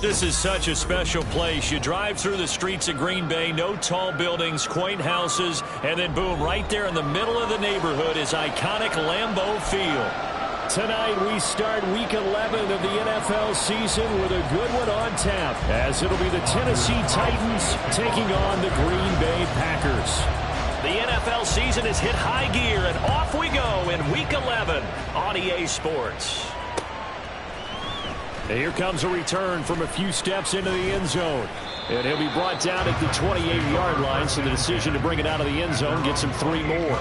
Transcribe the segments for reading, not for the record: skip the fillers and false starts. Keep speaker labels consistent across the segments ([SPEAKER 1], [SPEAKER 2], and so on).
[SPEAKER 1] This is such a special place. You drive through the streets of Green Bay, no tall buildings, quaint houses, and then boom, right there in the middle of the neighborhood is iconic Lambeau Field. Tonight we start Week 11 of the NFL season with a good one on tap, as it'll be the Tennessee Titans taking on the Green Bay Packers. The NFL season has hit high gear, and off we go in Week 11 on EA Sports. And here comes a return from a few steps into the end zone. And he'll be brought down at the 28-yard line, so the decision to bring it out of the end zone gets him 3 more.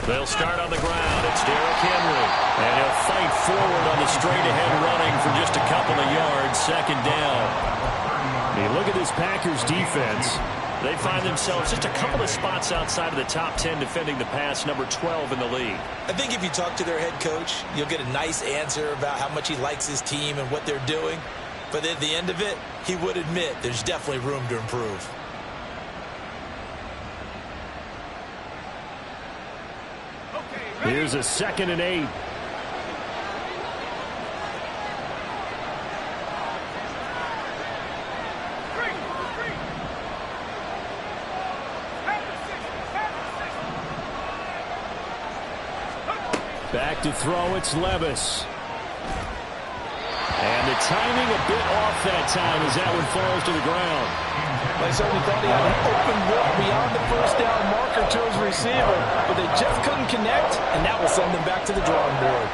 [SPEAKER 1] They'll start on the ground. It's Derrick Henry. And he'll fight forward on the straight-ahead running for just a couple of yards. Second down. Hey, look at this Packers defense. They find themselves just a couple of spots outside of the top 10 defending the pass, number 12 in the league.
[SPEAKER 2] I think if you talk to their head coach, you'll get a nice answer about how much he likes his team and what they're doing. But at the end of it, he would admit there's definitely room to improve.
[SPEAKER 1] Here's a 2nd and 8. Back to throw, it's Levis. And the timing a bit off that time as that one falls to the ground.
[SPEAKER 3] They certainly thought he had an open look beyond the first down marker to his receiver, but they just couldn't connect, and that will send them back to the drawing board.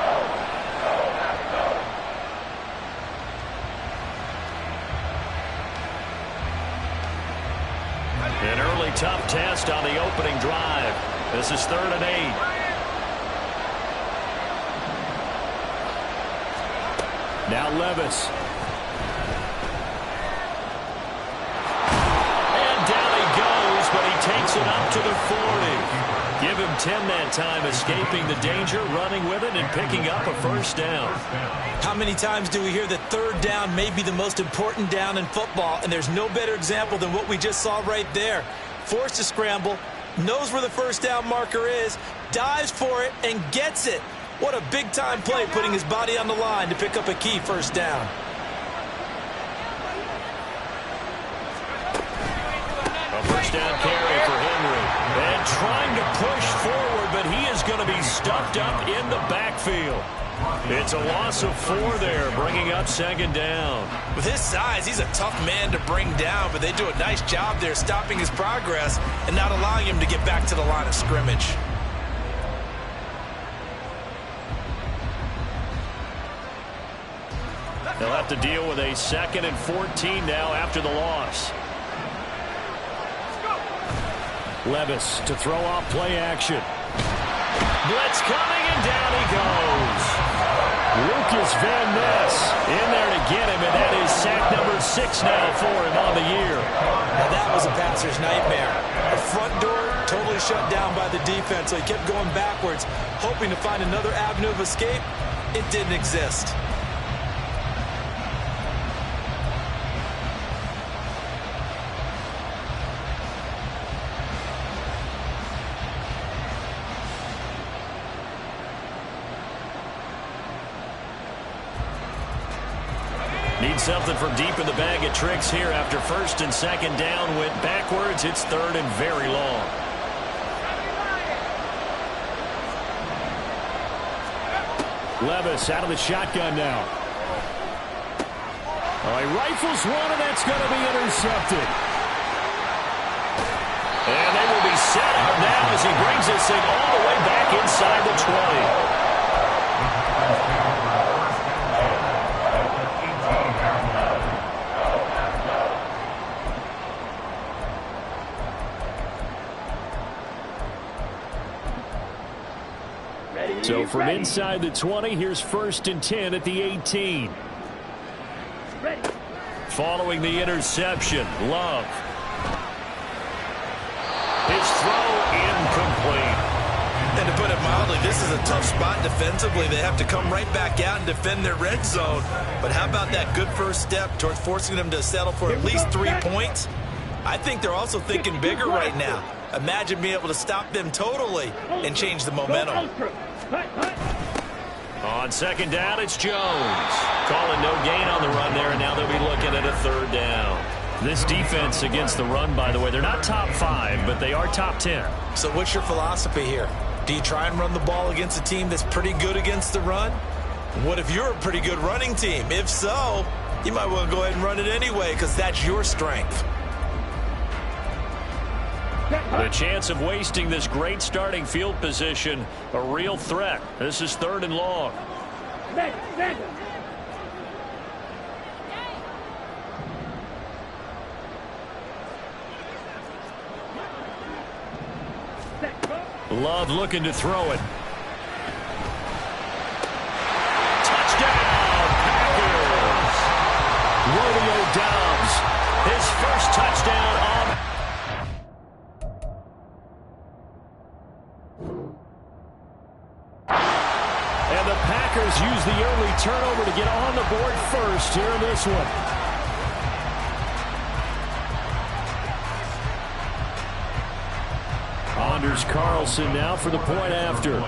[SPEAKER 1] An early tough test on the opening drive. This is 3rd and 8. Now Levis. And down he goes, but he takes it up to the 40. Give him 10 that time, escaping the danger, running with it, and picking up a first down.
[SPEAKER 2] How many times do we hear that 3rd down may be the most important down in football, and there's no better example than what we just saw right there. Forced to scramble, knows where the first down marker is, dives for it, and gets it. What a big-time play, putting his body on the line to pick up a key first down.
[SPEAKER 1] A first down carry for Henry. And trying to push forward, but he is going to be stuffed up in the backfield. It's a loss of 4 there, bringing up 2nd down.
[SPEAKER 2] With his size, he's a tough man to bring down, but they do a nice job there stopping his progress and not allowing him to get back to the line of scrimmage.
[SPEAKER 1] They'll have to deal with a 2nd and 14 now after the loss. Levis to throw off play action. Blitz coming, and down he goes. Lucas Van Ness in there to get him, and that is sack number 6 now for him on the year.
[SPEAKER 2] Now that was a passer's nightmare. The front door totally shut down by the defense, so he kept going backwards, hoping to find another avenue of escape. It didn't exist.
[SPEAKER 1] Need something from deep in the bag of tricks here after 1st and 2nd down went backwards. It's 3rd and very long. Levis out of the shotgun now. Oh, he rifles one, and that's going to be intercepted. And they will be set up now as he brings this thing all the way back inside the 20. So from inside the 20, here's 1st and 10 at the 18. Following the interception, Love. His throw incomplete.
[SPEAKER 2] And to put it mildly, this is a tough spot defensively. They have to come right back out and defend their red zone. But how about that good first step towards forcing them to settle for at least 3 points? I think they're also thinking bigger right now. Imagine being able to stop them totally and change the momentum.
[SPEAKER 1] On 2nd down, it's Jones. Calling no gain on the run there, and now they'll be looking at a 3rd down. This defense against the run, by the way, they're not top 5, but they are top 10.
[SPEAKER 2] So what's your philosophy here? Do you try and run the ball against a team that's pretty good against the run? What if you're a pretty good running team? If so, you might want to go ahead and run it anyway because that's your strength.
[SPEAKER 1] The chance of wasting this great starting field position, a real threat. This is 3rd and long. Love looking to throw it. Touchdown, Packers! Romeo Doubs, his first touchdown on. And the Packers use the early turnover to get on the board first here in this one. Anders Carlson now for the point after.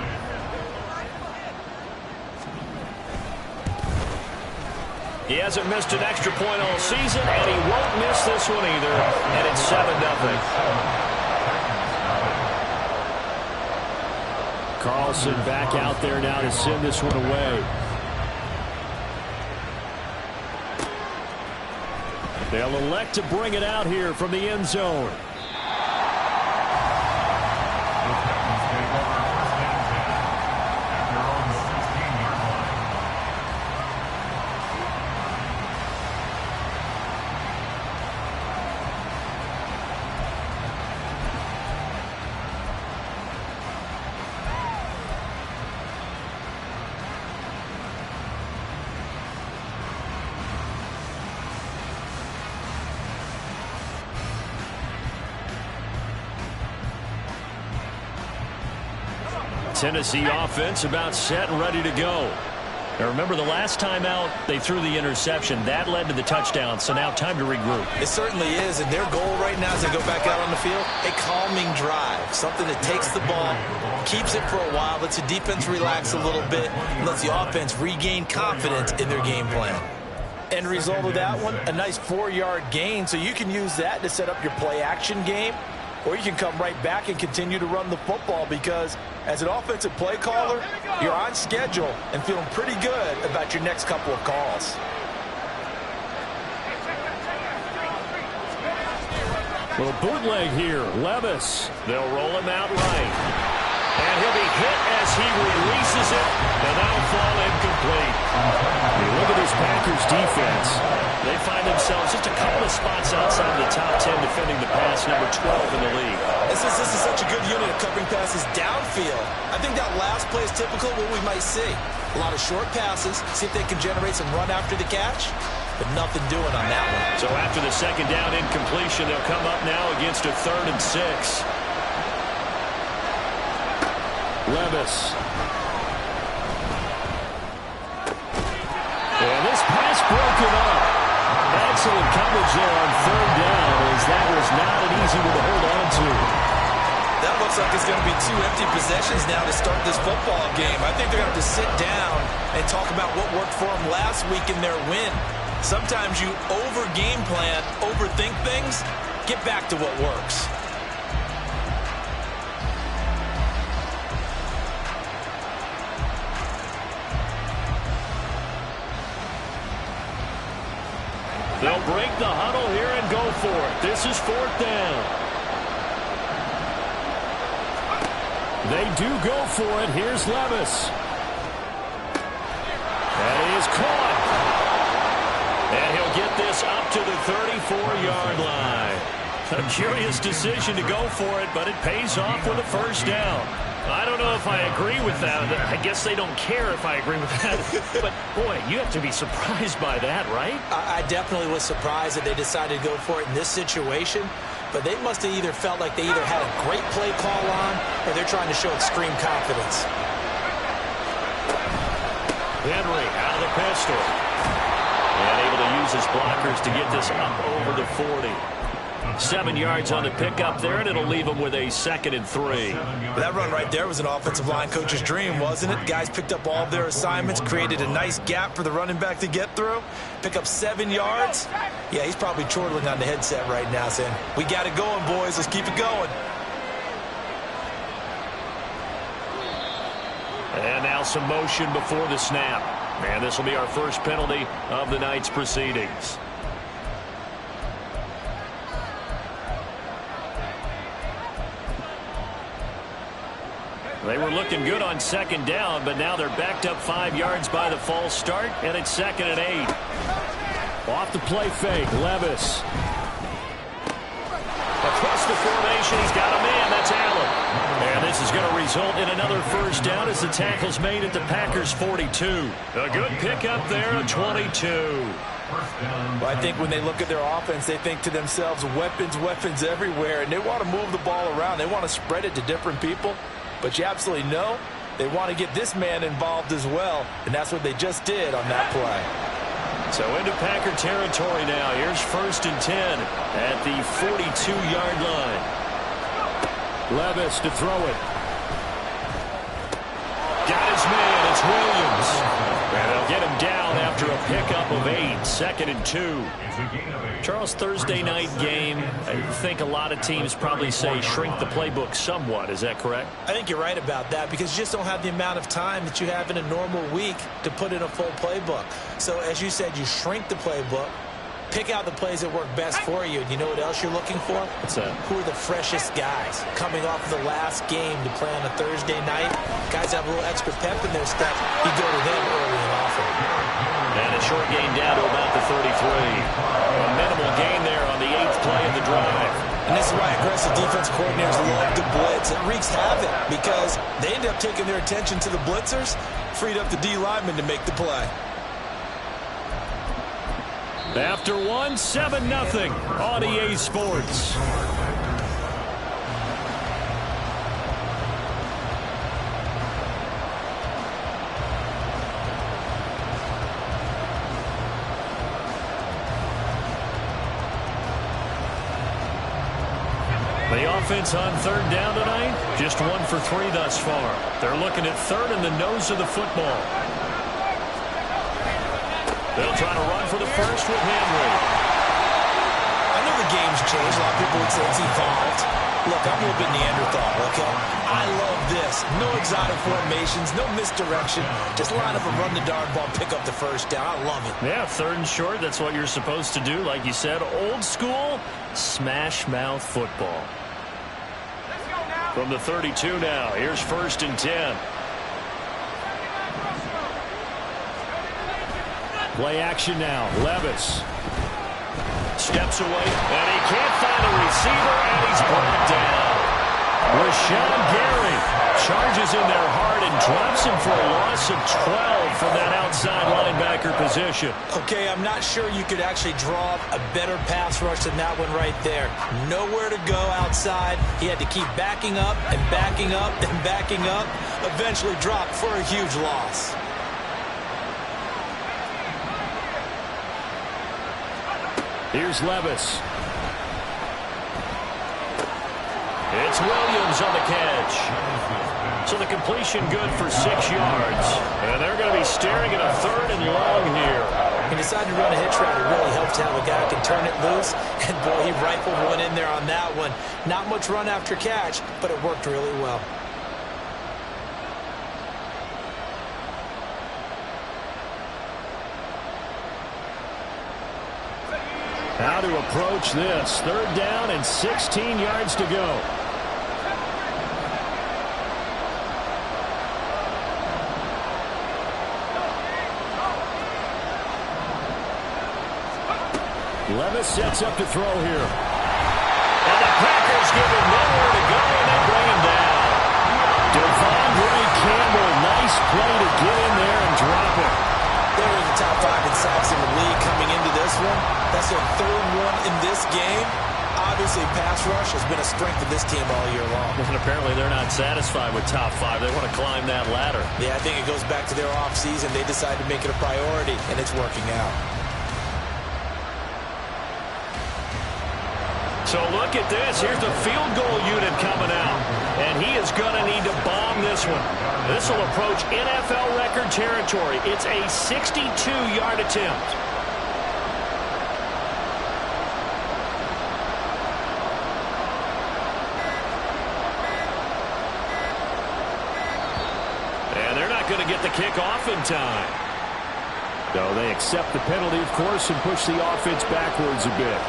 [SPEAKER 1] He hasn't missed an extra point all season, and he won't miss this one either. And it's 7-0. Carlson back out there now to send this one away. They'll elect to bring it out here from the end zone. Tennessee offense about set and ready to go. Now remember, the last time out, they threw the interception. That led to the touchdown, so now time to regroup.
[SPEAKER 2] It certainly is, and their goal right now as they go back out on the field, a calming drive, something that takes the ball, keeps it for a while, lets the defense relax a little bit, and lets the offense regain confidence in their game plan. End result of that one, a nice 4-yard gain, so you can use that to set up your play-action game, or you can come right back and continue to run the football because as an offensive play caller, you're on schedule and feeling pretty good about your next couple of calls.
[SPEAKER 1] Little bootleg here. Levis. They'll roll him out right. And he'll be hit as he releases it, and that'll fall incomplete. Look at this Packers defense. They find themselves just a couple of spots outside the top 10 defending the pass, number 12 in the league.
[SPEAKER 2] This is such a good unit of covering passes downfield. I think that last play is typical of what we might see. A lot of short passes, see if they can generate some run after the catch, but nothing doing on that one.
[SPEAKER 1] So after the 2nd down incompletion, they'll come up now against a 3rd and 6. Levis. And this pass broken up. Excellent coverage there on 3rd down, as that was not an easy one to hold on to.
[SPEAKER 2] That looks like it's going to be 2 empty possessions now to start this football game. I think they're going to have to sit down and talk about what worked for them last week in their win. Sometimes you over-game plan, overthink things, get back to what works.
[SPEAKER 1] They'll break the huddle here and go for it. This is 4th down. They do go for it. Here's Levis. And he is caught. And he'll get this up to the 34-yard line. A curious decision to go for it, but it pays off with a 1st down. I don't know if I agree with that. I guess they don't care if I agree with that. But, boy, you have to be surprised by that, right?
[SPEAKER 2] I definitely was surprised that they decided to go for it in this situation. But they must have either felt like they either had a great play call on or they're trying to show extreme confidence.
[SPEAKER 1] Henry out of the pistol. And able to use his blockers to get this up over the 40. 7 yards on the pickup there, and it'll leave them with a 2nd and 3.
[SPEAKER 2] That run right there was an offensive line coach's dream, wasn't it? Guys picked up all of their assignments, created a nice gap for the running back to get through, pick up 7 yards. Yeah, he's probably chortling on the headset right now saying, we got it going, boys. Let's keep it going.
[SPEAKER 1] And now some motion before the snap. And this will be our first penalty of the night's proceedings. They were looking good on 2nd down, but now they're backed up 5 yards by the false start, and it's 2nd and 8. Off the play fake, Levis. Across the formation, he's got a man. That's Allen. And this is going to result in another first down as the tackle's made at the Packers' 42. A good pickup there, a 22.
[SPEAKER 3] Well, I think when they look at their offense, they think to themselves, weapons, weapons everywhere, and they want to move the ball around. They want to spread it to different people. But you absolutely know they want to get this man involved as well, and that's what they just did on that play.
[SPEAKER 1] So into Packer territory now. Here's 1st and 10 at the 42-yard line. Levis to throw it. Got his man. It's Williams. And they'll get him down after a pickup of 8. 2nd and 2. Charles, Thursday night game, I think a lot of teams probably say shrink the playbook somewhat. Is that correct?
[SPEAKER 2] I think you're right about that because you just don't have the amount of time that you have in a normal week to put in a full playbook. So as you said, you shrink the playbook, pick out the plays that work best for you. And you know what else you're looking for?
[SPEAKER 1] What's that?
[SPEAKER 2] Who are the freshest guys coming off the last game to play on a Thursday night? Guys have a little extra pep in their step. You go to them early and often.
[SPEAKER 1] And a short gain down to about the 33. A minimal gain there on the 8th play of the drive.
[SPEAKER 2] And this is why aggressive defense coordinators love to blitz. It wreaks havoc because they end up taking their attention to the blitzers, freed up the D lineman to make the play.
[SPEAKER 1] After 1, 7-0 on EA Sports. The offense on 3rd down tonight, just 1 for 3 thus far. They're looking at 3rd in the nose of the football. They'll try to run for the first with Henry.
[SPEAKER 2] I know the game's changed. A lot of people would say it's evolved. Look, I'm a little bit Neanderthal, okay? I love this. No exotic formations, no misdirection. Just line up and run the darn ball, pick up the first down. I love it.
[SPEAKER 1] Yeah, 3rd and short, that's what you're supposed to do. Like you said, old school, smash mouth football. From the 32 now, here's 1st and 10. Play action now. Levis steps away, and he can't find a receiver, and he's brought down. Rashawn Gary charges in there hard and drops him for a loss of 12 from that outside linebacker position.
[SPEAKER 2] Okay, I'm not sure you could actually draw a better pass rush than that one right there. Nowhere to go outside. He had to keep backing up and backing up and backing up. Eventually dropped for a huge loss.
[SPEAKER 1] Here's Levis. It's Williams on the catch. So the completion good for 6 yards. And they're going to be staring at a 3rd and long here.
[SPEAKER 2] He decided to run a hitch route. It really helps to have a guy who can turn it loose. And, boy, he rifled one in there on that one. Not much run after catch, but it worked really well.
[SPEAKER 1] How to approach this. 3rd down and 16 yards to go. Levis sets up to throw here. And the Packers give him nowhere to go, and they bring him down. play to get in there and drop it.
[SPEAKER 2] They're in the top 5 in sacks in the league coming into this one. That's their 3rd one in this game. Obviously, pass rush has been a strength of this team all year long.
[SPEAKER 1] And apparently they're not satisfied with top 5. They want to climb that ladder.
[SPEAKER 2] Yeah, I think it goes back to their offseason. They decided to make it a priority, and it's working out.
[SPEAKER 1] So look at this. Here's the field goal unit coming out. And he is going to need to bomb this one. This will approach NFL record territory. It's a 62-yard attempt. And they're not going to get the kick off in time. So they accept the penalty, of course, and push the offense backwards a bit.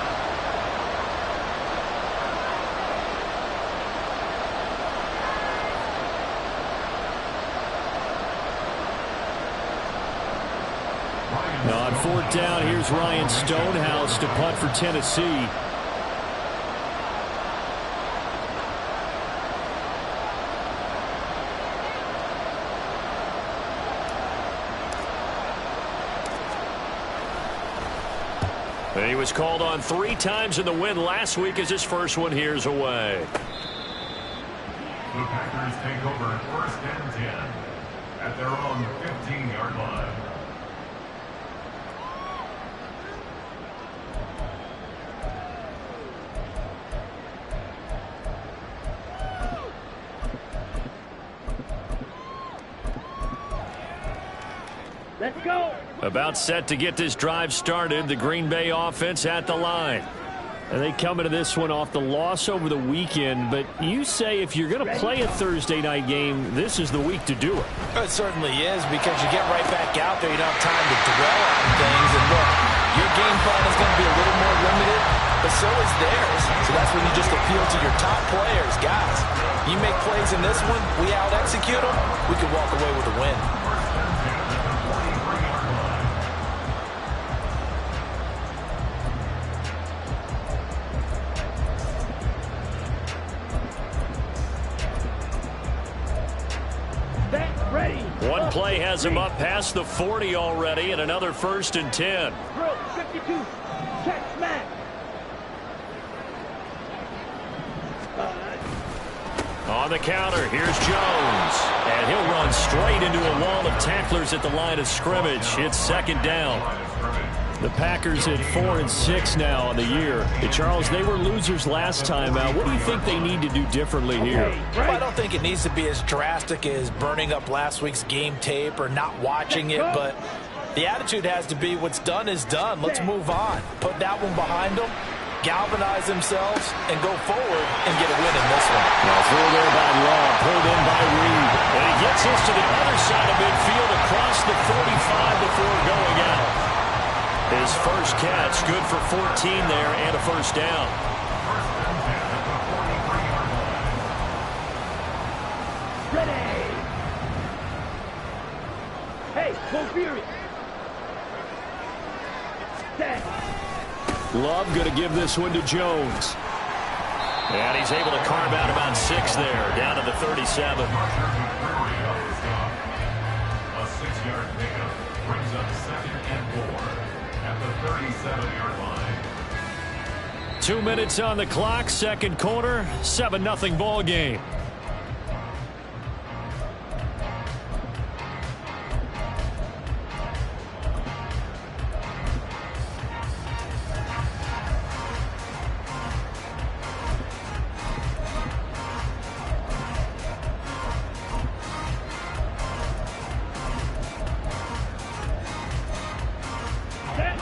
[SPEAKER 1] Now on 4th down, here's Ryan Stonehouse to punt for Tennessee. And he was called on 3 times in the win last week as his first one here's away.
[SPEAKER 4] The Packers take over 1st and 10 at their own 15-yard line.
[SPEAKER 5] Let's go.
[SPEAKER 1] About set to get this drive started. The Green Bay offense at the line. And they come into this one off the loss over the weekend. But you say if you're going to play a Thursday night game, this is the week to do it.
[SPEAKER 2] It certainly is, because you get right back out there. You don't have time to dwell on things. And look, your game plan is going to be a little more limited, but so is theirs. So that's when you just appeal to your top players. Guys, you make plays in this one, we out-execute them, we can walk away with a win.
[SPEAKER 1] One play has him up past the 40 already, and another 1st and 10.
[SPEAKER 5] Drill 52. Check smack.
[SPEAKER 1] On the counter, here's Jones. And he'll run straight into a wall of tacklers at the line of scrimmage. It's 2nd down. The Packers at 4-6 now on the year. Hey, Charles, they were losers last time out. What do you think they need to do differently here?
[SPEAKER 2] Well, I don't think it needs to be as drastic as burning up last week's game tape or not watching it, but the attitude has to be what's done is done. Let's move on. Put that one behind them, galvanize themselves, and go forward and get a win in this one.
[SPEAKER 1] Now through there by Law, pulled in by Reed. And he gets us to the other side of midfield across the 45 before going out. His first catch, good for 14 there and a 1st down.
[SPEAKER 5] Ready. Hey, go Fury.
[SPEAKER 1] Love going to give this one to Jones. And he's able to carve out about 6 there, down to the 37.
[SPEAKER 4] A 6-yard pickup brings up 2nd and 4 at the 37-yard line.
[SPEAKER 1] 2 minutes on the clock, 2nd quarter, 7-0 ball game.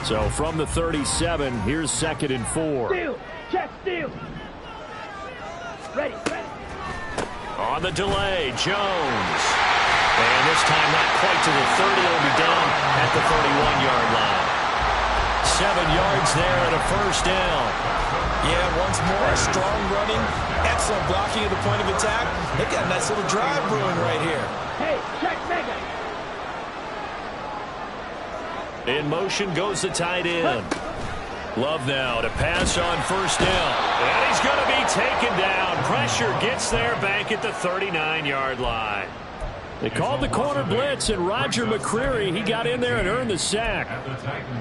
[SPEAKER 1] So from the 37, here's 2nd and 4.
[SPEAKER 5] Steal. Check steal. Ready.
[SPEAKER 1] On the delay, Jones. And this time not quite to the 30. It'll be down at the 31-yard line. 7 yards there and a 1st down.
[SPEAKER 2] Yeah, once more, strong running, excellent blocking at the point of attack. They got a nice little drive brewing right here.
[SPEAKER 5] Hey, check mega.
[SPEAKER 1] In motion goes the tight end. Love now to pass on 1st down. And he's going to be taken down. Pressure gets there back at the 39-yard line. They called the corner blitz, and Roger McCreary, he got in there and earned the sack.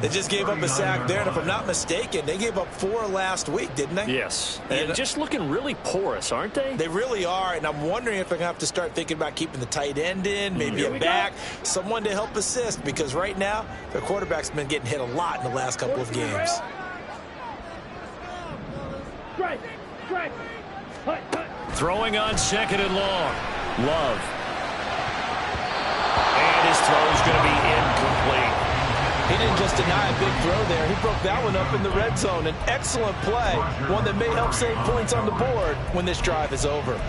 [SPEAKER 2] They just gave up a sack there, and if I'm not mistaken, they gave up 4 last week, didn't they?
[SPEAKER 1] Yes, and just looking really porous, aren't they?
[SPEAKER 2] They really are, and I'm wondering if they're going to have to start thinking about keeping the tight end in, maybe a back, someone to help assist, because right now, their quarterback's been getting hit a lot in the last couple of games.
[SPEAKER 1] Throwing on 2nd and long. Love. And his throw's going to be incomplete.
[SPEAKER 2] He didn't just deny a big throw there. He broke that one up in the red zone. An excellent play, one that may help save points on the board when this drive is over.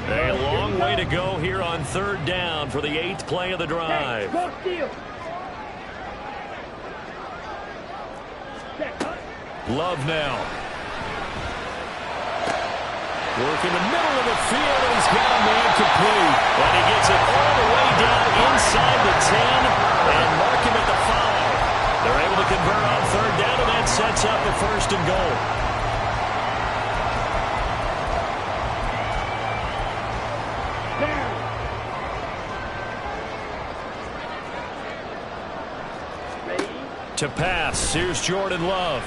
[SPEAKER 1] A long way to go here on 3rd down for the 8th play of the drive. Love now. Work in the middle of the field, and he's got a man complete. And he gets it all the way down inside the 10 and mark him at the 5. They're able to convert on 3rd down, and that sets up the 1st and goal. To pass, here's Jordan Love.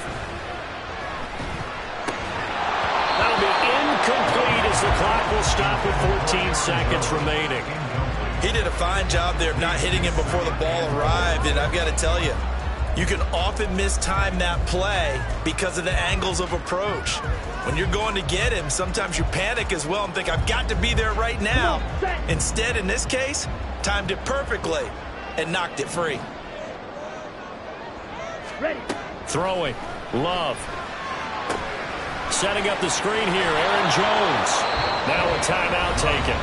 [SPEAKER 1] That'll be incomplete as the clock will stop with 14 seconds remaining.
[SPEAKER 2] He did a fine job there of not hitting him before the ball arrived, and I've got to tell you, you can often mistime that play because of the angles of approach. When you're going to get him, sometimes you panic as well and think, I've got to be there right now. Instead, in this case, timed it perfectly and knocked it free.
[SPEAKER 5] Ready.
[SPEAKER 1] Throwing. Love. Setting up the screen here, Aaron Jones. Now a timeout taken.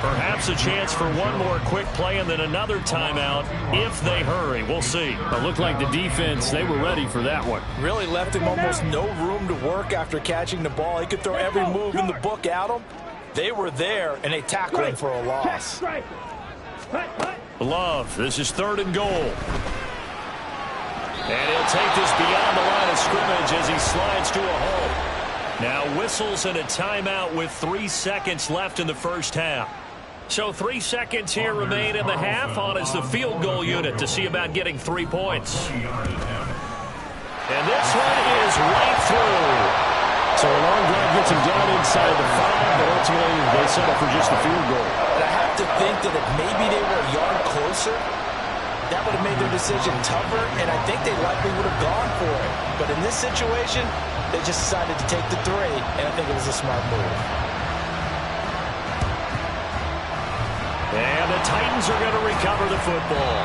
[SPEAKER 1] Perhaps a chance for one more quick play and then another timeout if they hurry. We'll see. It looked like the defense, they were ready for that one.
[SPEAKER 2] Really left him almost no room to work after catching the ball. He could throw every move in the book at him. They were there, and they tackled him for a loss.
[SPEAKER 1] Love, this is 3rd and goal. And he'll take this beyond the line of scrimmage as he slides to a halt. Now whistles and a timeout with 3 seconds left in the first half. So 3 seconds here remain in the half. On is the field goal unit to see about getting 3 points. And this one is right through. So a long drive gets him down inside the 5, but ultimately they settle for just the field goal.
[SPEAKER 2] But I have to think that if maybe they were a yard closer, that would have made their decision tougher, and I think they likely would have gone for it. But in this situation, they just decided to take the 3, and I think it was a smart move.
[SPEAKER 1] And the Titans are going to recover the football.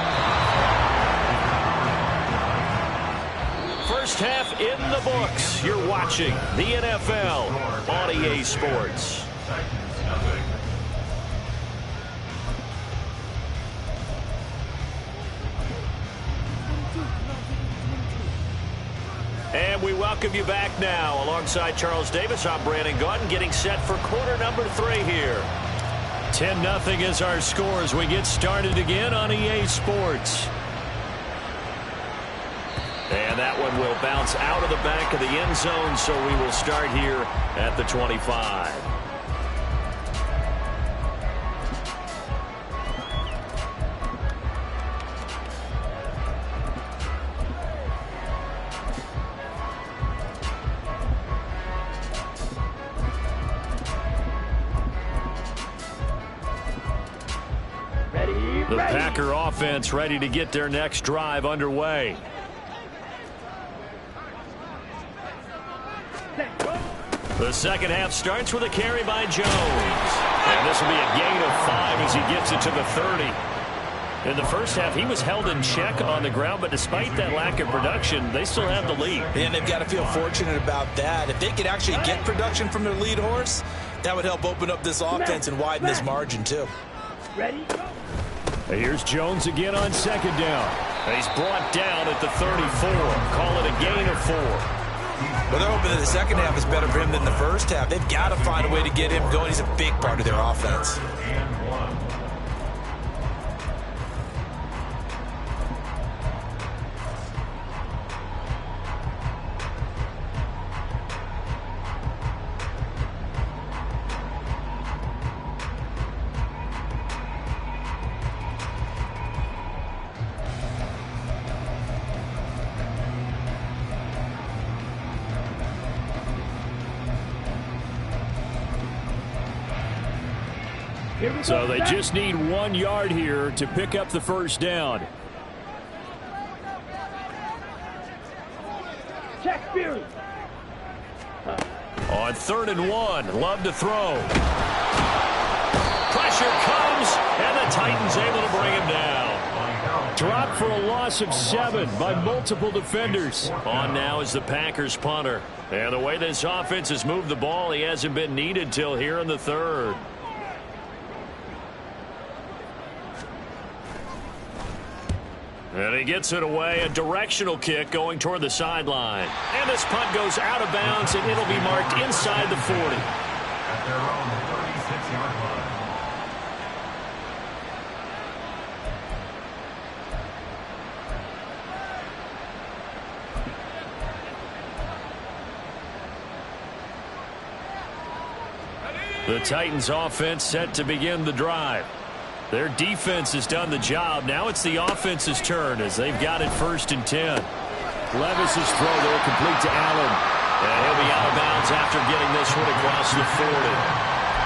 [SPEAKER 1] First half in the books. You're watching the NFL on EA Sports. And we welcome you back now. Alongside Charles Davis, I'm Brandon Gaudin, getting set for quarter number 3 here. 10-0 is our score as we get started again on EA Sports. And that one will bounce out of the back of the end zone, so we will start here at the 25. The Packer offense ready to get their next drive underway. The second half starts with a carry by Jones. And this will be a gain of 5 as he gets it to the 30. In the first half, he was held in check on the ground, but despite that lack of production, they still have the lead.
[SPEAKER 2] And they've got to feel fortunate about that. If they could actually get production from their lead horse, that would help open up this offense and widen this margin, too.
[SPEAKER 5] Ready?
[SPEAKER 1] Here's Jones again on 2nd down. He's brought down at the 34. Call it a gain of 4.
[SPEAKER 2] Well, they're hoping that the second half is better for him than the first half. They've got to find a way to get him going. He's a big part of their offense.
[SPEAKER 5] Here we go.
[SPEAKER 1] So they
[SPEAKER 5] Set.
[SPEAKER 1] just need 1 yard here to pick up the first down.
[SPEAKER 5] Check Fury.
[SPEAKER 1] On 3rd and 1, Love to throw. Pressure comes, and the Titans able to bring him down. Dropped for a loss of 7 by multiple defenders. On now is the Packers punter. And the way this offense has moved the ball, he hasn't been needed till here in the 3rd. And he gets it away, a directional kick going toward the sideline. And this punt goes out of bounds, and it'll be marked inside the 40.
[SPEAKER 4] At their own 36-yard line.
[SPEAKER 1] The Titans offense set to begin the drive. Their defense has done the job. Now it's the offense's turn as they've got it 1st and 10. Levis's throw there complete to Allen. And he'll be out of bounds after getting this one across the 40.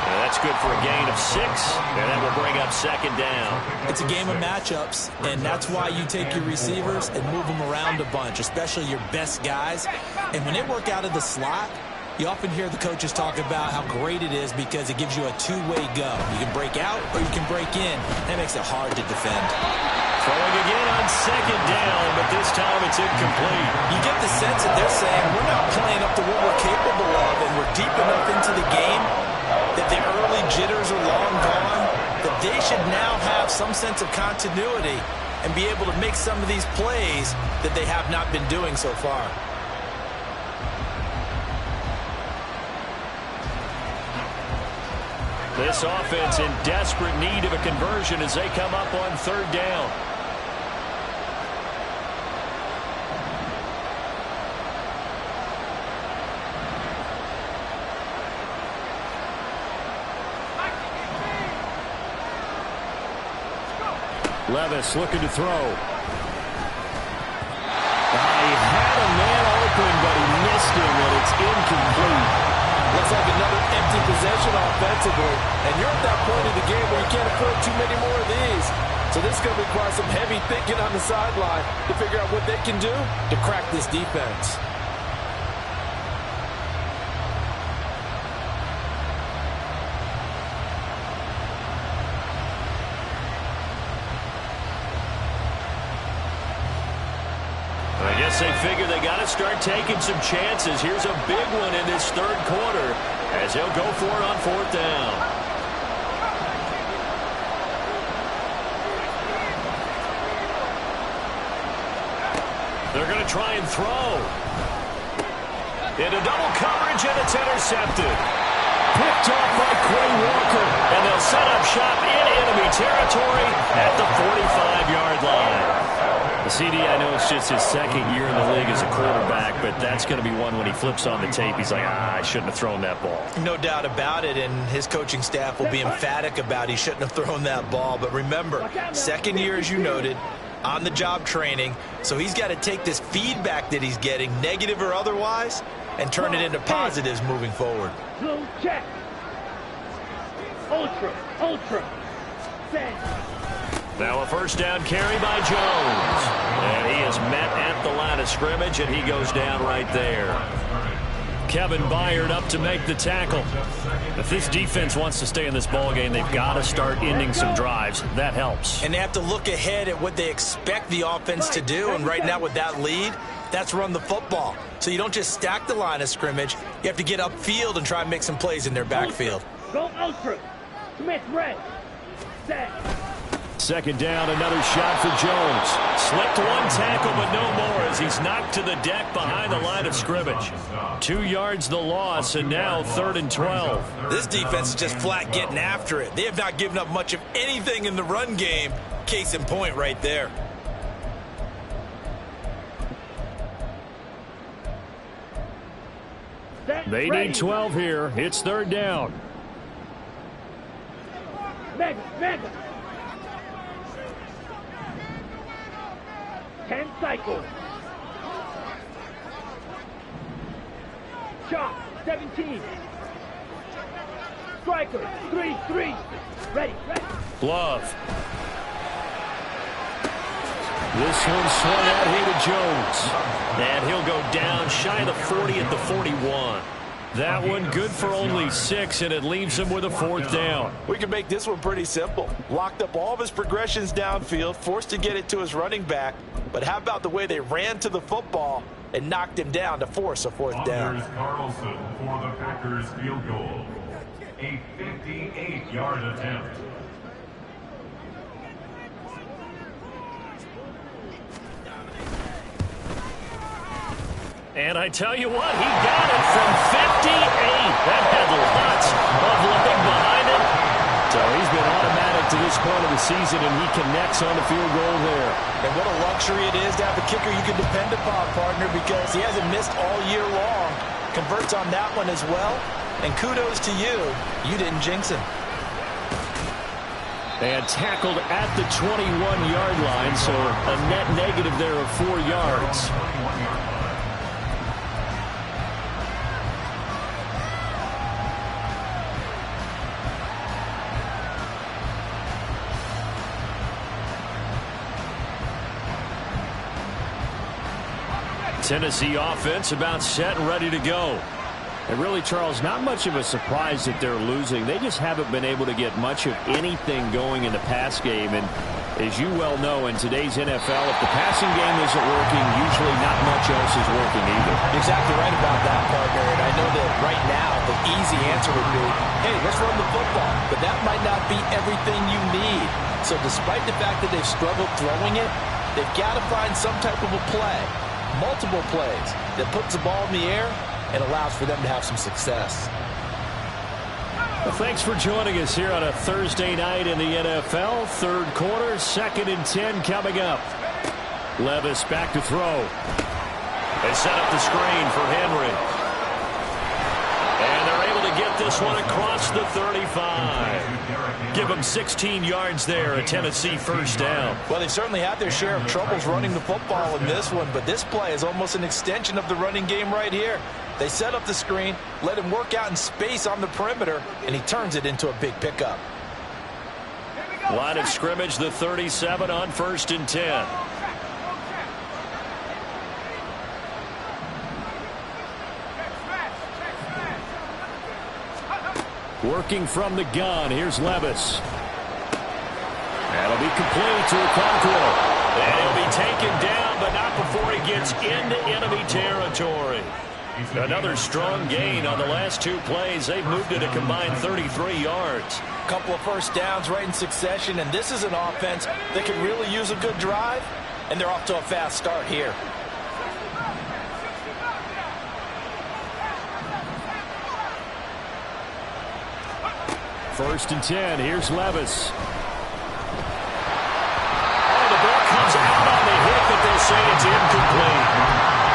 [SPEAKER 1] And that's good for a gain of 6, and that will bring up 2nd down.
[SPEAKER 2] It's a game of matchups, and that's why you take your receivers and move them around a bunch, especially your best guys. And when they work out of the slot, you often hear the coaches talk about how great it is because it gives you a two-way go. You can break out or you can break in. That makes it hard to defend.
[SPEAKER 1] Throwing again on 2nd down, but this time it's incomplete.
[SPEAKER 2] You get the sense that they're saying we're not playing up to what we're capable of, and we're deep enough into the game that the early jitters are long gone, that they should now have some sense of continuity and be able to make some of these plays that they have not been doing so far.
[SPEAKER 1] This offense in desperate need of a conversion as they come up on 3rd down. Levis looking to throw. He had a man open, but he missed him, and it's incomplete.
[SPEAKER 3] Looks like another empty possession offensively. And you're at that point in the game where you can't afford too many more of these. So this is going to require some heavy thinking on the sideline to figure out what they can do to crack this defense.
[SPEAKER 1] I guess they figure they got to start taking some chances. Here's a big one in this 3rd quarter as he'll go for it on 4th down. They're going to try and throw. Into double coverage, and it's intercepted. Picked off by Quay Walker, and they'll set up shop in enemy territory at the 45-yard line. The CD, I know it's just his 2nd year in the league as a quarterback, but that's going to be one when he flips on the tape. He's like, I shouldn't have thrown that ball.
[SPEAKER 2] No doubt about it, and his coaching staff will be emphatic about he shouldn't have thrown that ball. But remember, 2nd year, as you noted, on-the-job training, so he's got to take this feedback that he's getting, negative or otherwise, and turn it into positives moving forward.
[SPEAKER 5] Blue check. Ultra. Send.
[SPEAKER 1] Now a 1st down carry by Jones. And he is met at the line of scrimmage, and he goes down right there. Kevin Byard up to make the tackle. If this defense wants to stay in this ballgame, they've got to start ending some drives. That helps.
[SPEAKER 2] And they have to look ahead at what they expect the offense to do. And right now with that lead, that's run the football. So you don't just stack the line of scrimmage. You have to get upfield and try and make some plays in their backfield.
[SPEAKER 5] Go ultra. Smith red. Set.
[SPEAKER 1] 2nd down, another shot for Jones. Slipped one tackle, but no more as he's knocked to the deck behind the line of scrimmage. 2 yards the loss, and now 3rd and 12.
[SPEAKER 2] This defense is just flat getting after it. They have not given up much of anything in the run game. Case in point right there.
[SPEAKER 1] They need 12 here. It's 3rd down.
[SPEAKER 5] Mega. 10 cycles. Shot. 17. Strike. strikers. 3-3. Ready.
[SPEAKER 1] Glove. This one swung out here to Jones. And he'll go down shy of the 40 at the 41. That one good for only 6, and it leaves him with a 4th down.
[SPEAKER 3] We can make this one pretty simple. Locked up all of his progressions downfield, forced to get it to his running back. But how about the way they ran to the football and knocked him down to force a 4th down?
[SPEAKER 4] Anders Carlson for the Packers field goal. A 58-yard attempt.
[SPEAKER 1] And I tell you what, he got it from 58. That had lots of looking behind it. So he's been automatic to this point of the season, and he connects on the field goal there.
[SPEAKER 3] And what a luxury it is to have a kicker you can depend upon, partner, because he hasn't missed all year long. Converts on that one as well. And kudos to you. You didn't jinx him.
[SPEAKER 1] And tackled at the 21-yard line, so a net negative there of 4 yards. Tennessee offense about set and ready to go. And really, Charles, not much of a surprise that they're losing. They just haven't been able to get much of anything going in the pass game. And as you well know, in today's NFL, if the passing game isn't working, usually not much else is working either.
[SPEAKER 3] Exactly right about that, partner. And I know that right now the easy answer would be, hey, let's run the football. But that might not be everything you need. So despite the fact that they've struggled throwing it, they've got to find some type of a play. Multiple plays that puts the ball in the air and allows for them to have some success.
[SPEAKER 1] Well, thanks for joining us here on a Thursday night in the NFL. Third quarter, 2nd and 10 coming up. Levis back to throw. They set up the screen for Henry. And they're able to get this one across the 35. Give them 16 yards there, a Tennessee 1st down.
[SPEAKER 3] Well, they certainly had their share of troubles running the football in this one, but this play is almost an extension of the running game right here. They set up the screen, let him work out in space on the perimeter, and he turns it into a big pickup.
[SPEAKER 1] Line of scrimmage, the 37 on 1st and 10. Working from the gun, here's Levis. That'll be complete to Okonkwo. And he'll be taken down, but not before he gets into enemy territory. Another strong gain on the last 2 plays. They've moved it a combined 33 yards.
[SPEAKER 3] A couple of 1st downs right in succession, and this is an offense that could really use a good drive, and they're off to a fast start here.
[SPEAKER 1] First and 10, here's Levis. Oh, the ball comes out on the hit, but they'll say it's incomplete.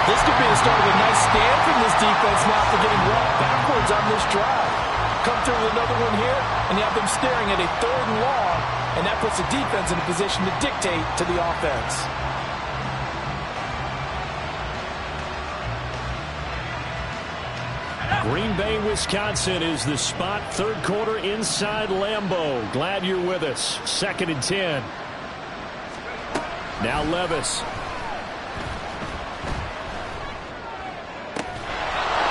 [SPEAKER 3] This could be the start of a nice stand from this defense now for getting walked backwards on this drive. Come through with another one here, and you have them staring at a 3rd and long, and that puts the defense in a position to dictate to the offense.
[SPEAKER 1] Green Bay, Wisconsin is the spot. 3rd quarter inside Lambeau. Glad you're with us. 2nd and 10. Now Levis.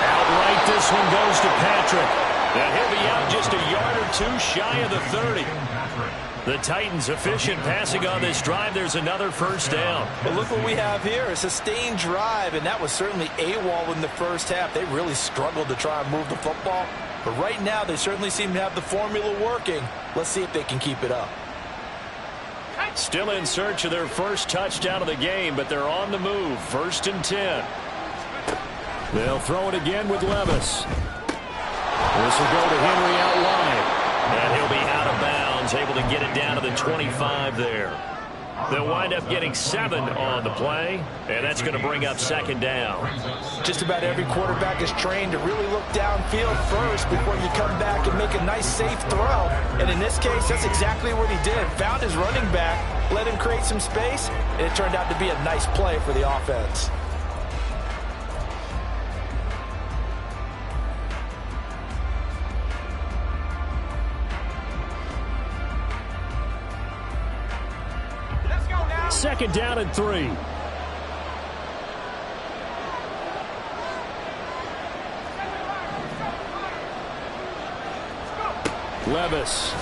[SPEAKER 1] Outright, this one goes to Patrick. And he'll be out just a yard or 2 shy of the 30. The Titans efficient passing on this drive. There's another 1st down.
[SPEAKER 3] But look what we have here, a sustained drive, and that was certainly AWOL in the 1st half. They really struggled to try and move the football. But right now, they certainly seem to have the formula working. Let's see if they can keep it up.
[SPEAKER 1] Still in search of their 1st touchdown of the game, but they're on the move. 1st and 10. They'll throw it again with Levis. This will go to Henry out wide. And he'll be out of bounds, able to get it down to the 25 there. They'll wind up getting 7 on the play, and that's going to bring up 2nd down.
[SPEAKER 3] Just about every quarterback is trained to really look downfield first before you come back and make a nice, safe throw. And in this case, that's exactly what he did. Found his running back, let him create some space, and it turned out to be a nice play for the offense.
[SPEAKER 1] second down and 3. Levis.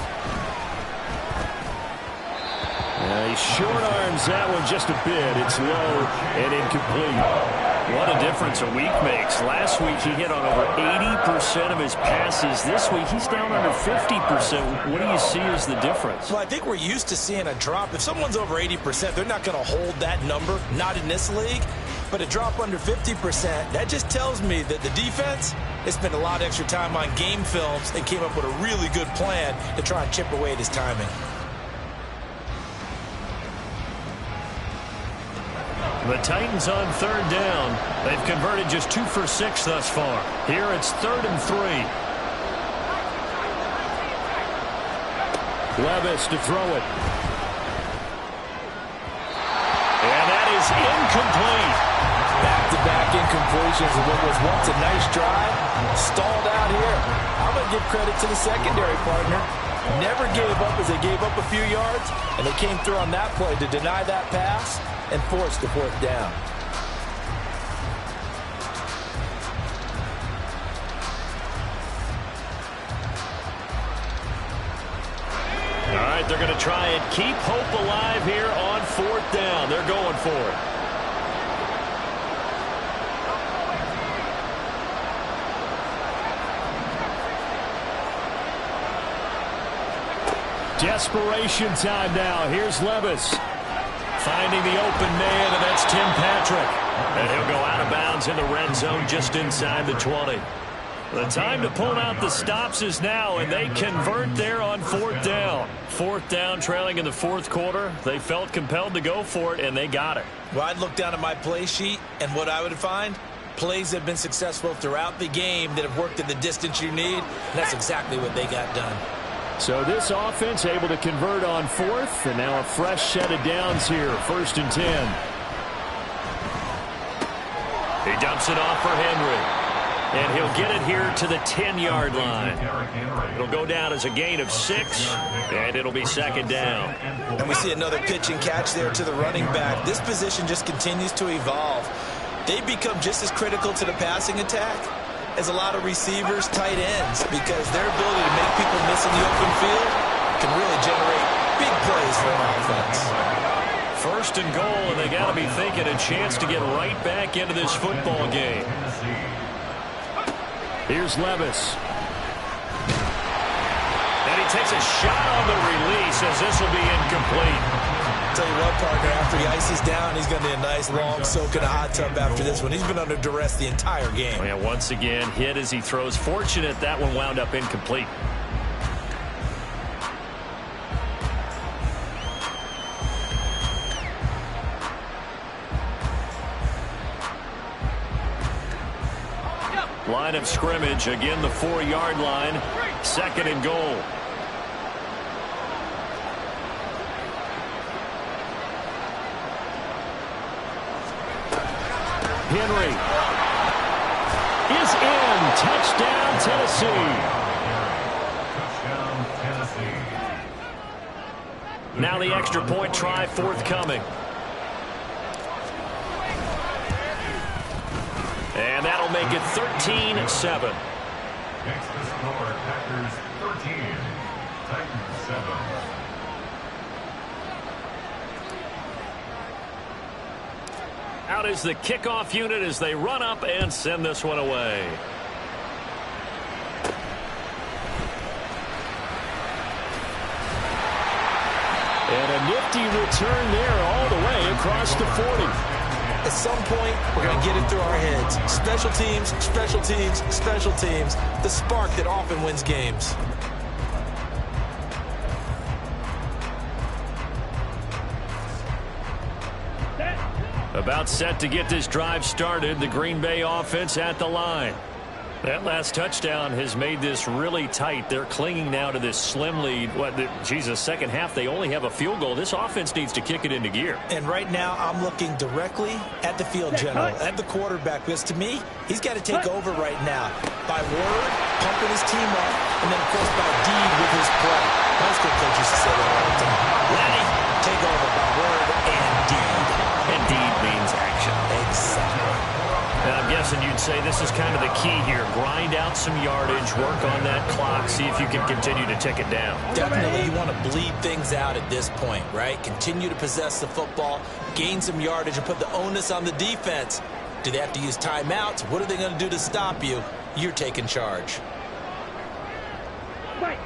[SPEAKER 1] He short arms that one just a bit. It's low and incomplete. What a difference a week makes. Last week he hit on over 80% of his passes. This week he's down under 50%. What do you see as the difference?
[SPEAKER 2] Well, I think we're used to seeing a drop. If someone's over 80%, they're not going to hold that number, not in this league. But a drop under 50%, that just tells me that the defense has spent a lot of extra time on game films and came up with a really good plan to try and chip away at his timing.
[SPEAKER 1] The Titans on third down. They've converted just 2 for 6 thus far. Here it's 3rd and 3. Levis to throw it. And that is incomplete.
[SPEAKER 3] Back-to-back incompletions of what was once a nice drive. Stalled out here. I'm going to give credit to the secondary partner. Never gave up as they gave up a few yards, and they came through on that play to deny that pass and force the 4th down.
[SPEAKER 1] All right, they're going to try and keep hope alive here on 4th down. They're going for it. Desperation time now. Here's Levis. Finding the open man, and that's Tim Patrick. And he'll go out of bounds in the red zone just inside the 20. The time to pull out the stops is now, and they convert there on 4th down. 4th down, trailing in the 4th quarter. They felt compelled to go for it, and they got it.
[SPEAKER 2] Well, I'd look down at my play sheet, and what I would find, plays that have been successful throughout the game that have worked in the distance you need, and that's exactly what they got done.
[SPEAKER 1] So this offense able to convert on 4th, and now a fresh set of downs here, 1st and 10. He dumps it off for Henry, and he'll get it here to the 10-yard line. It'll go down as a gain of 6, and it'll be 2nd down.
[SPEAKER 2] And we see another pitch and catch there to the running back. This position just continues to evolve. They become just as critical to the passing attack as a lot of receivers, tight ends, because their ability to make people miss in the open field can really generate big plays for an offense.
[SPEAKER 1] 1st and goal, and they got to be thinking a chance to get right back into this football game. Here's Levis. And he takes a shot on the release as this will be incomplete.
[SPEAKER 2] Tell you what, partner, after he ices down, he's going to need a nice long soak in a hot tub after this one. He's been under duress the entire game.
[SPEAKER 1] And once again, hit as he throws. Fortunate that one wound up incomplete. Line of scrimmage, again the 4-yard line. 2nd and goal. Henry is in. Touchdown, Tennessee. Now the extra point try forthcoming. And that'll make it 13-7.
[SPEAKER 4] Next to score, Packers 13, Titans 7.
[SPEAKER 1] Out is the kickoff unit as they run up and send this one away. And a nifty return there all the way across the 40.
[SPEAKER 2] At some point, we're going to get it through our heads. Special teams, special teams, special teams. The spark that often wins games.
[SPEAKER 1] About set to get this drive started. The Green Bay offense at the line. That last touchdown has made this really tight. They're clinging now to this slim lead. Second half, they only have a field goal. This offense needs to kick it into gear.
[SPEAKER 2] And right now, I'm looking directly at the field general, at the quarterback, because to me, he's got to take over right now. By word, pumping his team up, and then, of course, by deed with his play. High school coaches say that all the time. Lenny, take over by word and deed.
[SPEAKER 1] key here. Grind out some yardage, work on that clock, see if you can continue to tick it down.
[SPEAKER 2] Definitely you want to bleed things out at this point, right? Continue to possess the football, gain some yardage, and put the onus on the defense. Do they have to use timeouts? What are they going to do to stop you? You're taking charge.
[SPEAKER 5] Right.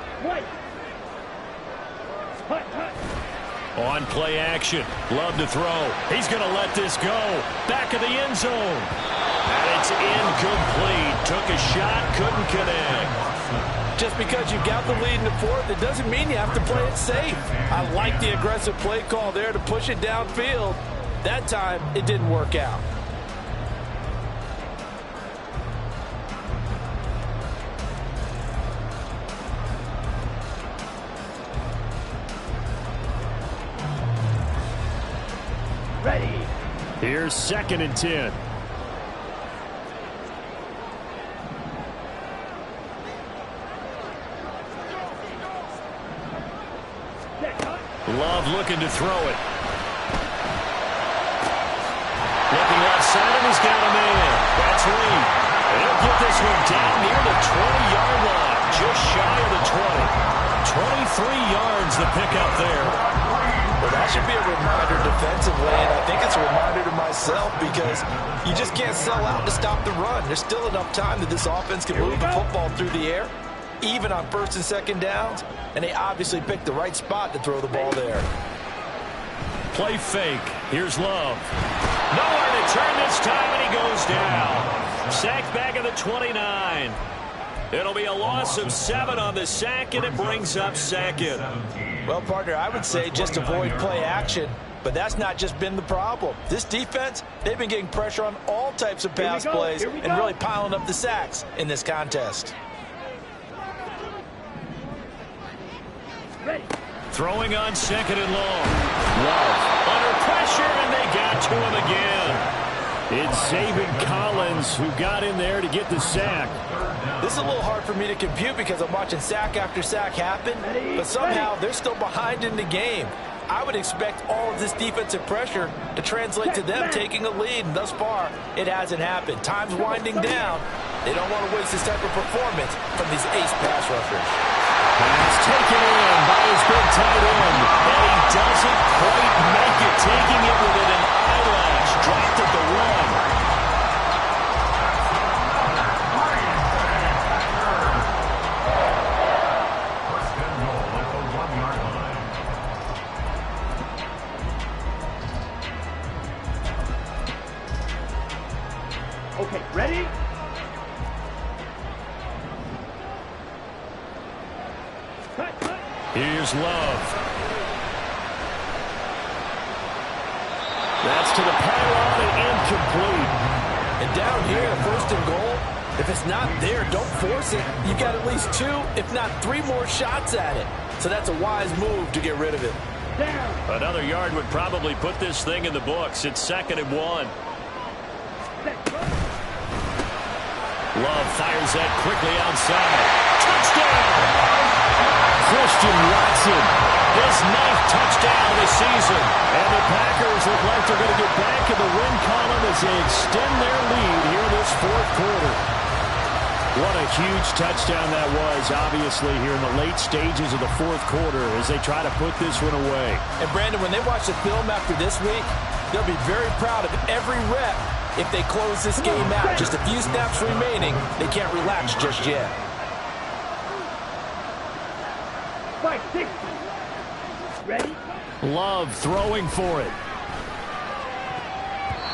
[SPEAKER 1] On play action. Love to throw. He's going to let this go. Back of the end zone. And it's incomplete. Took a shot, couldn't connect.
[SPEAKER 3] Just because you got the lead in the fourth, it doesn't mean you have to play it safe. I like the aggressive play call there to push it downfield. That time, it didn't work out.
[SPEAKER 5] Ready.
[SPEAKER 1] Here's 2nd and 10. Love looking to throw it. Looking left side, and he's got a man. That's Lee. And he'll get this one down near the 20-yard line, just shy of the 20. 23 yards the pickup there.
[SPEAKER 3] Well, that should be a reminder defensively, and I think it's a reminder to myself because you just can't sell out to stop the run. There's still enough time that this offense can move the football through the air, even on 1st and 2nd downs, and they obviously picked the right spot to throw the ball there.
[SPEAKER 1] Play fake. Here's Love. Nowhere to turn this time, and he goes down. Sacked back at the 29. It'll be a loss of 7 on the sack, and it brings up 2nd.
[SPEAKER 3] Well, partner, I would say just avoid play action, but that's not just been the problem. This defense, they've been getting pressure on all types of pass plays and really piling up the sacks in this contest.
[SPEAKER 5] Ready.
[SPEAKER 1] Throwing on 2nd and long. Love under pressure, and they got to him again. It's Saban Collins who got in there to get the sack.
[SPEAKER 3] This is a little hard for me to compute because I'm watching sack after sack happen, but somehow they're still behind in the game. I would expect all of this defensive pressure to translate to them taking a lead, and thus far, it hasn't happened. Time's winding down. They don't want to waste this type of performance from these ace pass rushers.
[SPEAKER 1] Pass taken in by his big tight end, and he doesn't quite make it, taking it within an eyelash. Dropped at the 1.
[SPEAKER 5] Okay, ready? Cut.
[SPEAKER 1] Here's Love. That's to the pylon and incomplete.
[SPEAKER 3] And down here, 1st and goal, if it's not there, don't force it. You got at least 2, if not 3 more shots at it. So that's a wise move to get rid of it.
[SPEAKER 5] Down.
[SPEAKER 1] Another yard would probably put this thing in the books. It's 2nd and 1. Love fires that quickly outside. Touchdown! Christian Watson, his 9th touchdown of the season. And the Packers look like they're going to get back in the win column as they extend their lead here this 4th quarter. What a huge touchdown that was, obviously, here in the late stages of the 4th quarter as they try to put this one away.
[SPEAKER 3] And, Brandon, when they watch the film after this week, they'll be very proud of every rep. If they close this game out, just a few snaps remaining, they can't relax just yet.
[SPEAKER 5] 560. Ready?
[SPEAKER 1] Love throwing for it.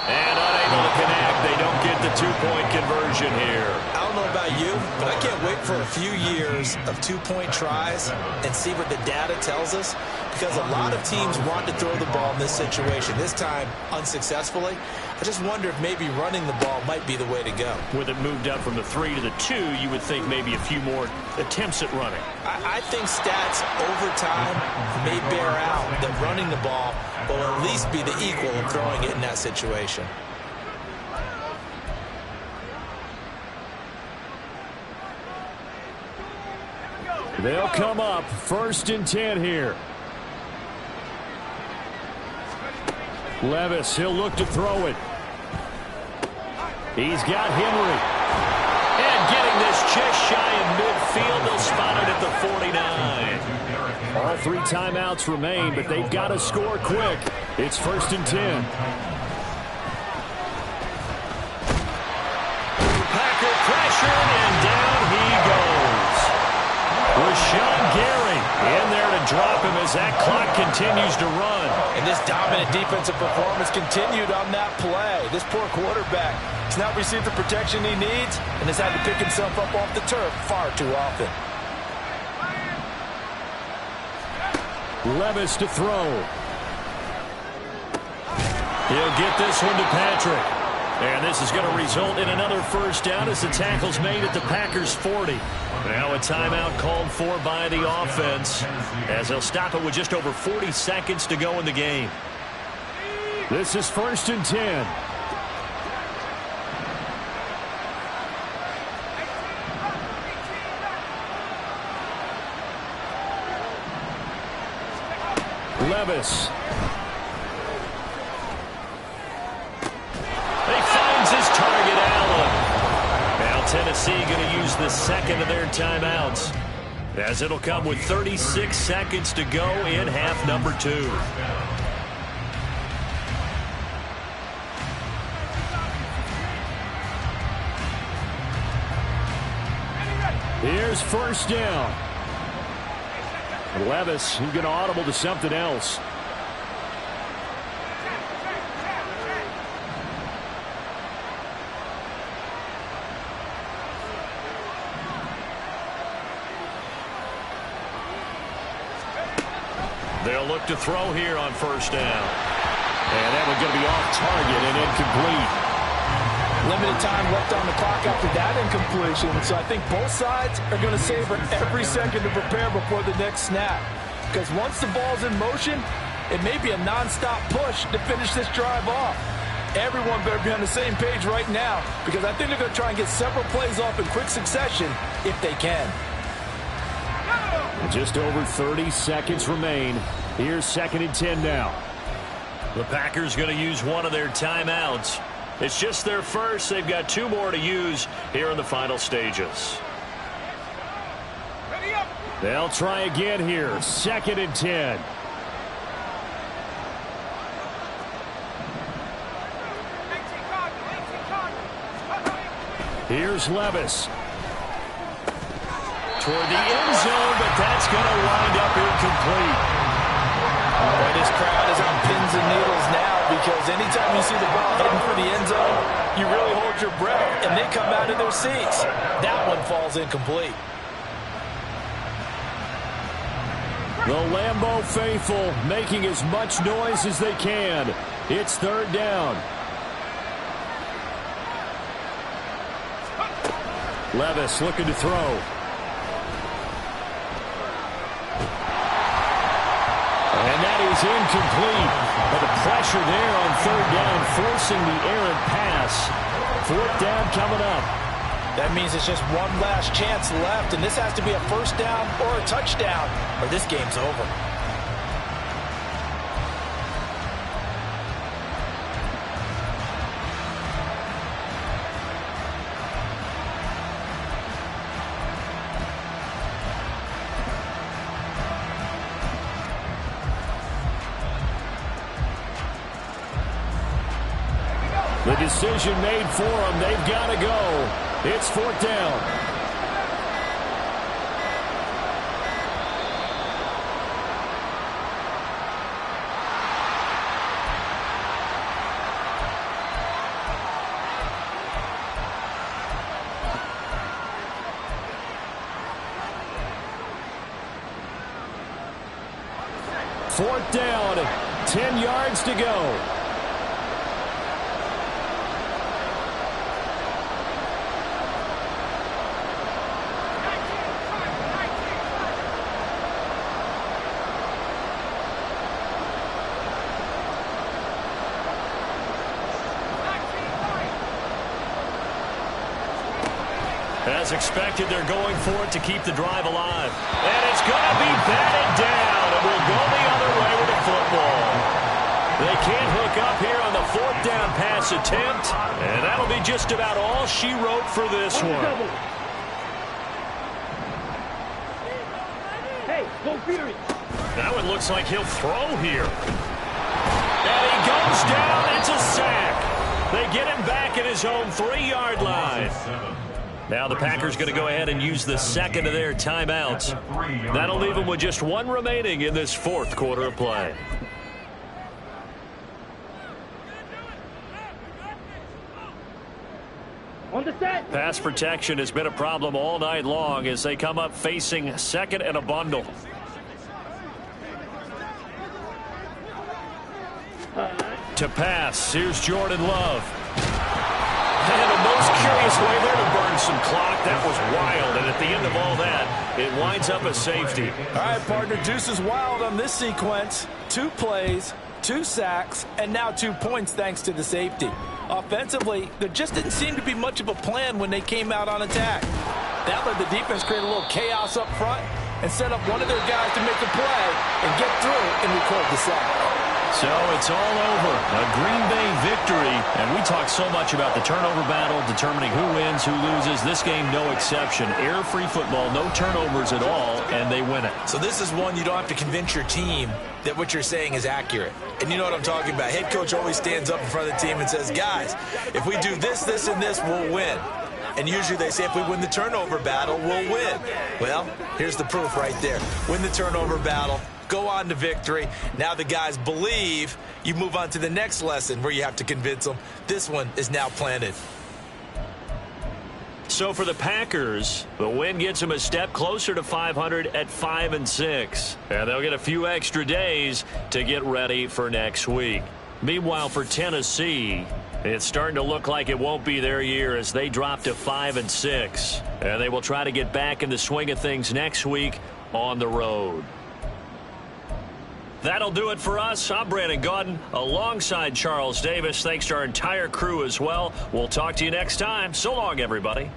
[SPEAKER 1] And unable to connect. They don't get the 2-point conversion here.
[SPEAKER 2] I don't know about you, but I can't wait for a few years of 2-point tries and see what the data tells us, because a lot of teams want to throw the ball in this situation. This time, unsuccessfully. I just wonder if maybe running the ball might be the way to go.
[SPEAKER 1] With it moved up from the 3 to the 2, you would think maybe a few more attempts at running.
[SPEAKER 2] I think stats over time may bear out that running the ball will at least be the equal of throwing it in that situation.
[SPEAKER 1] They'll come up 1st and 10 here. Levis, he'll look to throw it. He's got Henry. Moving this just shy of midfield. They'll spot it at the 49.
[SPEAKER 6] All 3 timeouts remain, but they've got to score quick. It's 1st and 10.
[SPEAKER 1] Packer pressured, and down he goes. Rashawn Gary in there to drop him as that clock continues to run.
[SPEAKER 2] And this dominant defensive performance continued on that play. This poor quarterback has not received the protection he needs and has had to pick himself up off the turf far too often.
[SPEAKER 6] Levis to throw.
[SPEAKER 1] He'll get this one to Patrick. And this is going to result in another first down as the tackle's made at the Packers' 40. Now a timeout called for by the offense as they'll stop it with just over 40 seconds to go in the game.
[SPEAKER 6] This is 1st and 10. Levis.
[SPEAKER 1] He finds his target, Allen. Now Tennessee going to use the second of their timeouts as it'll come with 36 seconds to go in half number 2.
[SPEAKER 6] Here's 1st down. Levis, he's going to audible to something else.
[SPEAKER 1] They'll look to throw here on 1st down. And that one's going to be off target and incomplete.
[SPEAKER 2] Limited time left on the clock after that incompletion, so I think both sides are going to savor every second to prepare before the next snap. Because once the ball's in motion, it may be a non-stop push to finish this drive off. Everyone better be on the same page right now, because I think they're going to try and get several plays off in quick succession if they can.
[SPEAKER 6] Just over 30 seconds remain. Here's 2nd and 10 now.
[SPEAKER 1] The Packers going to use one of their timeouts. It's just their first. They've got 2 more to use here in the final stages.
[SPEAKER 6] They'll try again here. 2nd and 10. Here's Levis.
[SPEAKER 1] Toward the end zone, but that's going to wind up incomplete.
[SPEAKER 2] Boy, this crowd is on pins and needles now, because anytime you see the ball heading for the end zone, you really hold your breath, and they come out of their seats. That one falls incomplete.
[SPEAKER 6] The Lambeau faithful making as much noise as they can. It's 3rd down. Levis looking to throw. And that is incomplete. But the pressure there on 3rd down, forcing the errant pass. 4th down coming up.
[SPEAKER 2] That means it's just one last chance left, and this has to be a 1st down or a touchdown, or this game's over.
[SPEAKER 6] The decision made for them. They've got to go. It's 4th down. Fourth down, 10 yards to go.
[SPEAKER 1] As expected, they're going for it to keep the drive alive. And it's going to be batted down. It will go the other way with the football. They can't hook up here on the 4th down pass attempt. And that'll be just about all she wrote for this one.
[SPEAKER 5] Go period.
[SPEAKER 1] Now it looks like he'll throw here. And he goes down. It's a sack. They get him back at his own 3-yard line. Now the Packers going to go ahead and use the second of their timeouts. That'll leave them with just one remaining in this fourth quarter of play.
[SPEAKER 5] On the set.
[SPEAKER 1] Pass protection has been a problem all night long as they come up facing second and a bundle. To pass, here's Jordan Love. And the most curious way there to burn some clock. That was wild, and at the end of all that, it winds up a safety.
[SPEAKER 3] All right, partner, deuce is wild on this sequence. 2 plays, 2 sacks, and now 2 points thanks to the safety. Offensively, there just didn't seem to be much of a plan when they came out on attack. That let the defense create a little chaos up front and set up one of their guys to make a play and get through and record the sack.
[SPEAKER 1] So it's all over. A Green Bay victory. And we talk so much about the turnover battle, determining who wins, who loses. This game, no exception. Error-free football, no turnovers at all, and they win it.
[SPEAKER 2] So this is one you don't have to convince your team that what you're saying is accurate. And you know what I'm talking about. Head coach always stands up in front of the team and says, guys, if we do this, this, and this, we'll win. And usually they say if we win the turnover battle, we'll win. Well, here's the proof right there. Win the turnover battle. Go on to victory. Now the guys believe. You move on to the next lesson where you have to convince them. This one is now planted.
[SPEAKER 1] So for the Packers, the win gets them a step closer to 500 at 5-6. And they'll get a few extra days to get ready for next week. Meanwhile, for Tennessee, it's starting to look like it won't be their year as they drop to 5-6. And they will try to get back in the swing of things next week on the road. That'll do it for us. I'm Brandon Gaudin alongside Charles Davis. Thanks to our entire crew as well. We'll talk to you next time. So long, everybody.